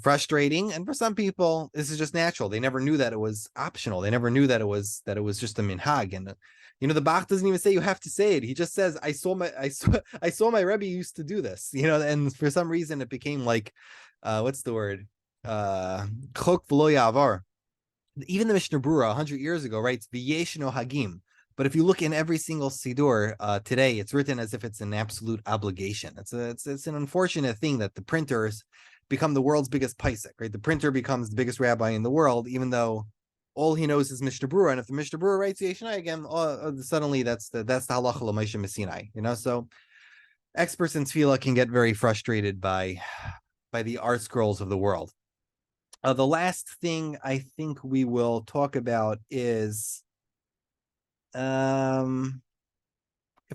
frustrating. And for some people, this is just natural. They never knew that it was optional. They never knew that it was just a minhag. And the Bach doesn't even say you have to say it. He just says, I saw my Rebbe used to do this, and for some reason it became like, what's the word? Chok v'lo ya'avar. Even the Mishnah Berurah 100 years ago writes v'yeshno hagim. But if you look in every single Siddur today, it's written as if it's an absolute obligation. It's an unfortunate thing that the printers become the world's biggest paisek, right? The printer becomes the biggest rabbi in the world, even though all he knows is Mishnah Berurah, and if the Mishnah Berurah writes Yeshnai again, suddenly that's the halacha l'Moshe Messinai. So experts in tefillah can get very frustrated by the art scrolls of the world. The last thing I think we will talk about is, if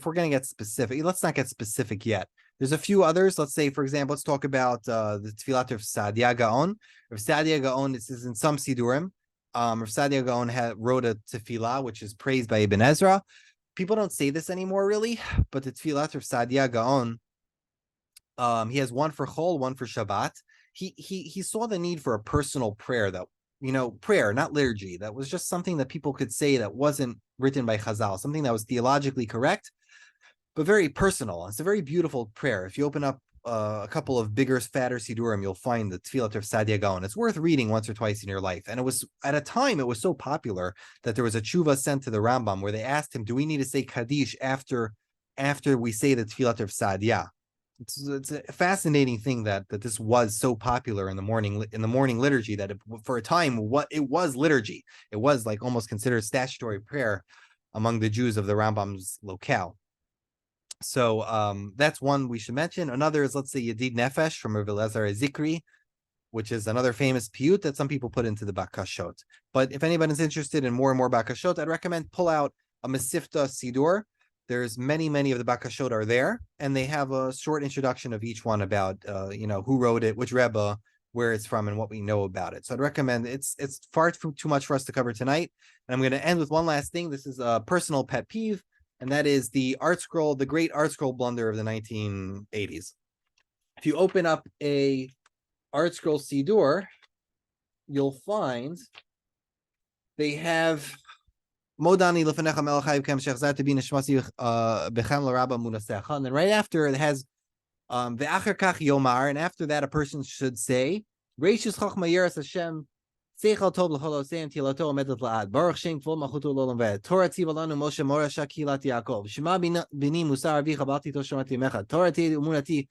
we're going to get specific, let's not get specific yet. There's a few others. Let's say, for example, let's talk about the Tfilat of Sadia Gaon. Rav Sadia Gaon, this is in some Siddurim. Rav Sadia Gaon wrote a tefillah, which is praised by Ibn Ezra. People don't say this anymore, really, but the tefillah of Sadia Gaon, he has one for Chol, one for Shabbat. He saw the need for a personal prayer that, prayer, not liturgy. That was just something that people could say that wasn't written by Chazal, something that was theologically correct, but very personal. It's a very beautiful prayer. If you open up a couple of bigger, fatter Siddurim, you'll find the Tfilat of Sadia Gaon. It's worth reading once or twice in your life. And it was, at a time, it was so popular that there was a tshuva sent to the Rambam where they asked him, do we need to say Kaddish after we say the Tfilat of Sadia? It's a fascinating thing that this was so popular in the morning liturgy that for a time, it was liturgy. It was like almost considered statutory prayer among the Jews of the Rambam's locale. So that's one we should mention. Another is, let's say, Yedid Nefesh from Rav Elazar Zikri, which is another famous piyut that some people put into the Bakashot. But if anybody's interested in more and more Bakashot, I'd recommend pull out a Mesifta Siddur. There's many of the Bakashot are there, and they have a short introduction of each one about, who wrote it, which Rebbe, where it's from, and what we know about it. So I'd recommend it's far too much for us to cover tonight. And I'm going to end with one last thing. This is a personal pet peeve, and that is the great art scroll blunder of the 1980s. If you open up a art scroll Siddur, you'll find they have Modani Lefanecha Melachayv Kem Shechzat to be Nishmasi Bechem Larabba Munasecha. And then right after it has Ve'acher Kach Yomar, and after that a person should say Reishis Chochma Yeras Hashem Seichel Tov L'Chol Oseim Tilato Omedet La'ad Baruch Shem Kvol Malchuto L'Olam V'ed Torah Tziva Lanu Moshe Morasha Kilat Yaakov Shema Bini Musar Avicha Balti Toshomati Mecha Torah Ti Umunati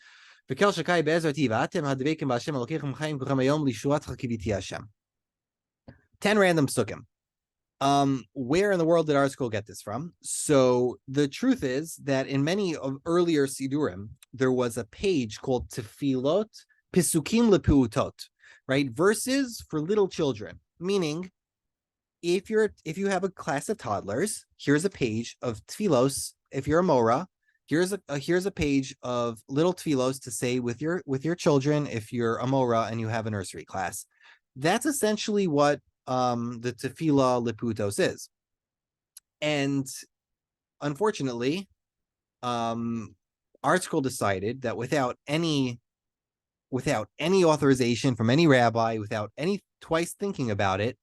V'kel Shakai Be'ezrati V'atem Hadveikim B'Hashem Elokechem Chaim Kuchem Hayom Lishuat Chakiviti Hashem. 10 random psukim. Where in the world did our school get this from? So the truth is that in many of earlier Siddurim, there was a page called Tefilot Pisukim Lepuutot, right? Verses for little children. Meaning, if you have a class of toddlers, here's a page of Tfilos. If you're a Mora, here's a page of little Tfilos to say with your children if you're a Mora and you have a nursery class. That's essentially what the tefillah liputos is. And unfortunately, Article decided that without any authorization from any rabbi, without any twice thinking about it,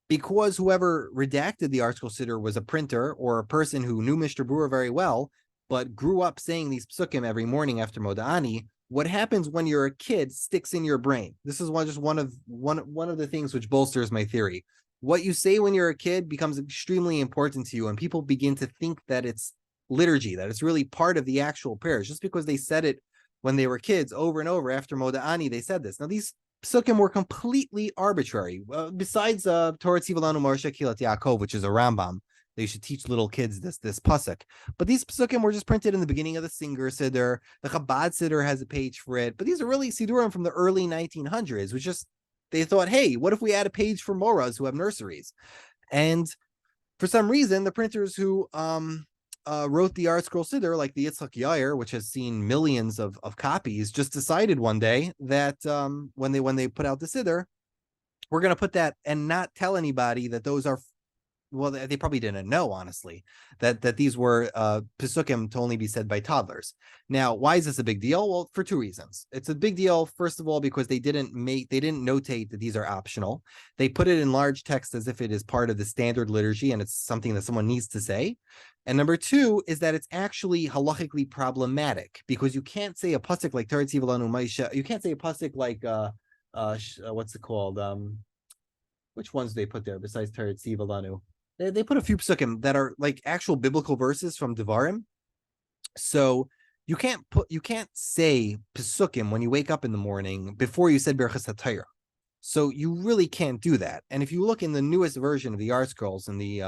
because whoever redacted the Article Siddur was a printer or a person who knew Mr. Brewer very well, but grew up saying these psukim every morning after Moda'ani, what happens when you're a kid sticks in your brain. This is one of the things which bolsters my theory. What you say when you're a kid becomes extremely important to you, and people begin to think that it's liturgy, that it's really part of the actual prayers, just because they said it when they were kids over and over after Moda'ani, they said this. Now, these psukim were completely arbitrary. Besides Torah Tzivilanu Moshe Kilat Yaakov, which is a Rambam, they should teach little kids this pasuk. But these psukim were just printed in the beginning of the Singer Siddur. The Chabad Siddur has a page for it. But these are really Siddurim from the early 1900s, which just, they thought, hey, what if we add a page for Moras who have nurseries? And for some reason, the printers who wrote the Art Scroll Siddur, like the Yitzchak Yair, which has seen millions of copies, just decided one day that when they put out the Siddur, we're going to put that and not tell anybody that those are, well, they probably didn't know, honestly, that these were Pesukim to only be said by toddlers. Now, why is this a big deal? Well, for two reasons. It's a big deal, first of all, because they didn't notate that these are optional. They put it in large text as if it is part of the standard liturgy and it's something that someone needs to say. And number two is that it's actually halachically problematic, because you can't say a pasuk like Torah Tzivilanu Moshe. You can't say a pasuk like what's it called? Which ones do they put there besides Torah Tzivilanu? They put a few psukim that are like actual biblical verses from Devarim. So you can't say psukim when you wake up in the morning before you said Berachas HaTorah. So you really can't do that. And if you look in the newest version of the Art Scrolls in the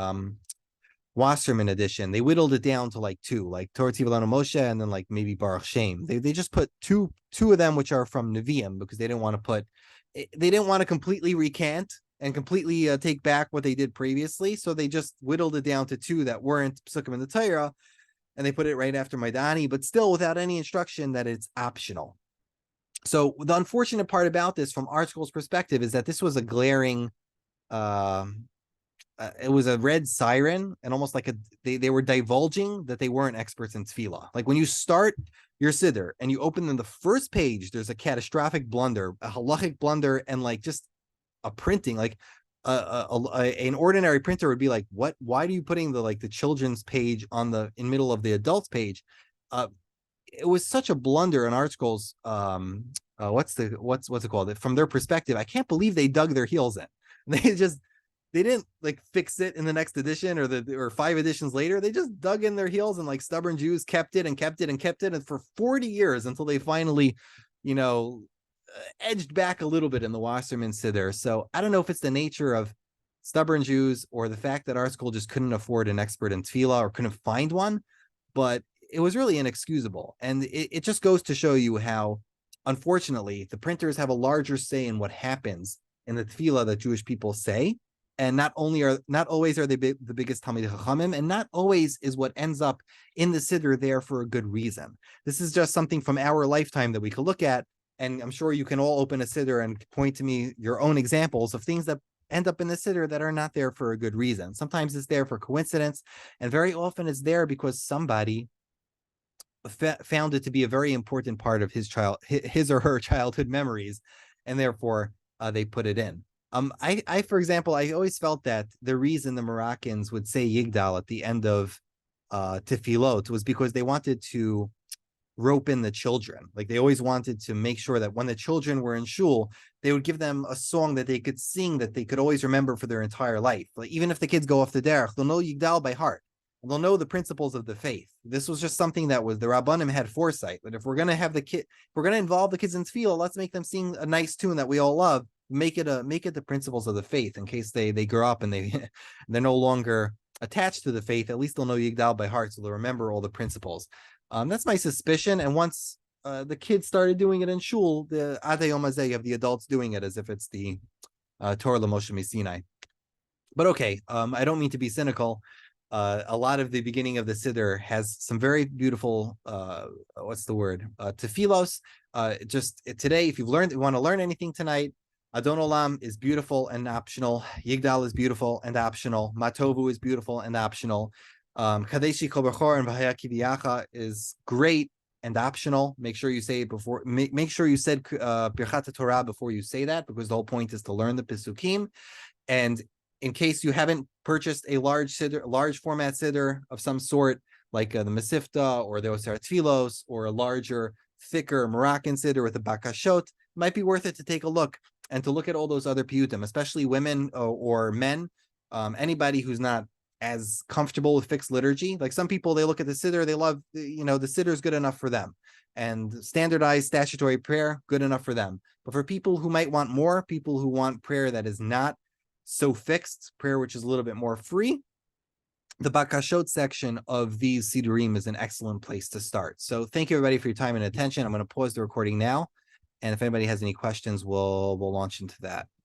Wasserman edition, they whittled it down to like two, like Torah Tzivilanu Moshe and then like maybe Baruch Shem. They just put two of them, which are from Nevi'im, because they didn't want to completely recant and completely take back what they did previously. So they just whittled it down to two that weren't psukim in the Torah, and they put it right after Maidani, but still without any instruction that it's optional. So the unfortunate part about this from Art Scroll's perspective is that this was a glaring, it was a red siren, and almost like they were divulging that they weren't experts in tefillah. Like when you start your siddur and you open in the first page, there's a catastrophic blunder, a halachic blunder, and like just a printing, like an ordinary printer would be like, what? Why are you putting the children's page in middle of the adults page? It was such a blunder in Art Scrolls. What's it called? From their perspective, I can't believe they dug their heels in. They didn't like fix it in the next edition or 5 editions later. They just dug in their heels, and like stubborn Jews kept it and for 40 years until they finally, edged back a little bit in the Wasserman Siddur. So I don't know if it's the nature of stubborn Jews or the fact that our school just couldn't afford an expert in tefillah or couldn't find one, but it was really inexcusable. And it just goes to show you how, unfortunately, the printers have a larger say in what happens in the tefillah that Jewish people say. And not always are they the biggest Talmidei Chachamim, and not always is what ends up in the Siddur there for a good reason. This is just something from our lifetime that we could look at. And I'm sure you can all open a siddur and point to me your own examples of things that end up in the siddur that are not there for a good reason. Sometimes it's there for coincidence, and very often it's there because somebody found it to be a very important part of his or her childhood memories, and therefore they put it in. I, for example, I always felt that the reason the Moroccans would say Yigdal at the end of Tefillot was because they wanted to rope in the children. Like they always wanted to make sure that when the children were in shul, they would give them a song that they could sing that they could always remember for their entire life. Like even if the kids go off the derech, they'll know Yigdal by heart. And they'll know the principles of the faith. This was just something that was the Rabbanim had foresight. That if we're going to have if we're going to involve the kids in tefillah, let's make them sing a nice tune that we all love. Make it the principles of the faith, in case they grow up and they're no longer attached to the faith. At least they'll know Yigdal by heart, so they'll remember all the principles. That's my suspicion. And once the kids started doing it in shul, the Ad Hayom Hazeh, you have the adults doing it as if it's the Torah L'Moshe Sinai. But okay, I don't mean to be cynical. A lot of the beginning of the Siddur has some very beautiful, tefillos. Just today, if you want to learn anything tonight, Adonolam is beautiful and optional. Yigdal is beautiful and optional. Matovu is beautiful and optional. Kadeshi Kol Bechor and V'haya Kiviyacha is great and optional. Make sure you say it before. Make sure you said Birchat Torah before you say that, because the whole point is to learn the Pesukim. And in case you haven't purchased a large format siddur of some sort, like the Mesifta or the Oser Tfilos, or a larger, thicker Moroccan siddur with the Bakashot, it might be worth it to take a look and to look at all those other piyutim, especially women or men, anybody who's not as comfortable with fixed liturgy. Like some people, they look at the siddur, they love, the siddur is good enough for them. And standardized statutory prayer, good enough for them. But for people who might want more, people who want prayer that is not so fixed, prayer which is a little bit more free, the Bakashot section of these Siddurim is an excellent place to start. So thank you everybody for your time and attention. I'm going to pause the recording now. And if anybody has any questions, we'll launch into that.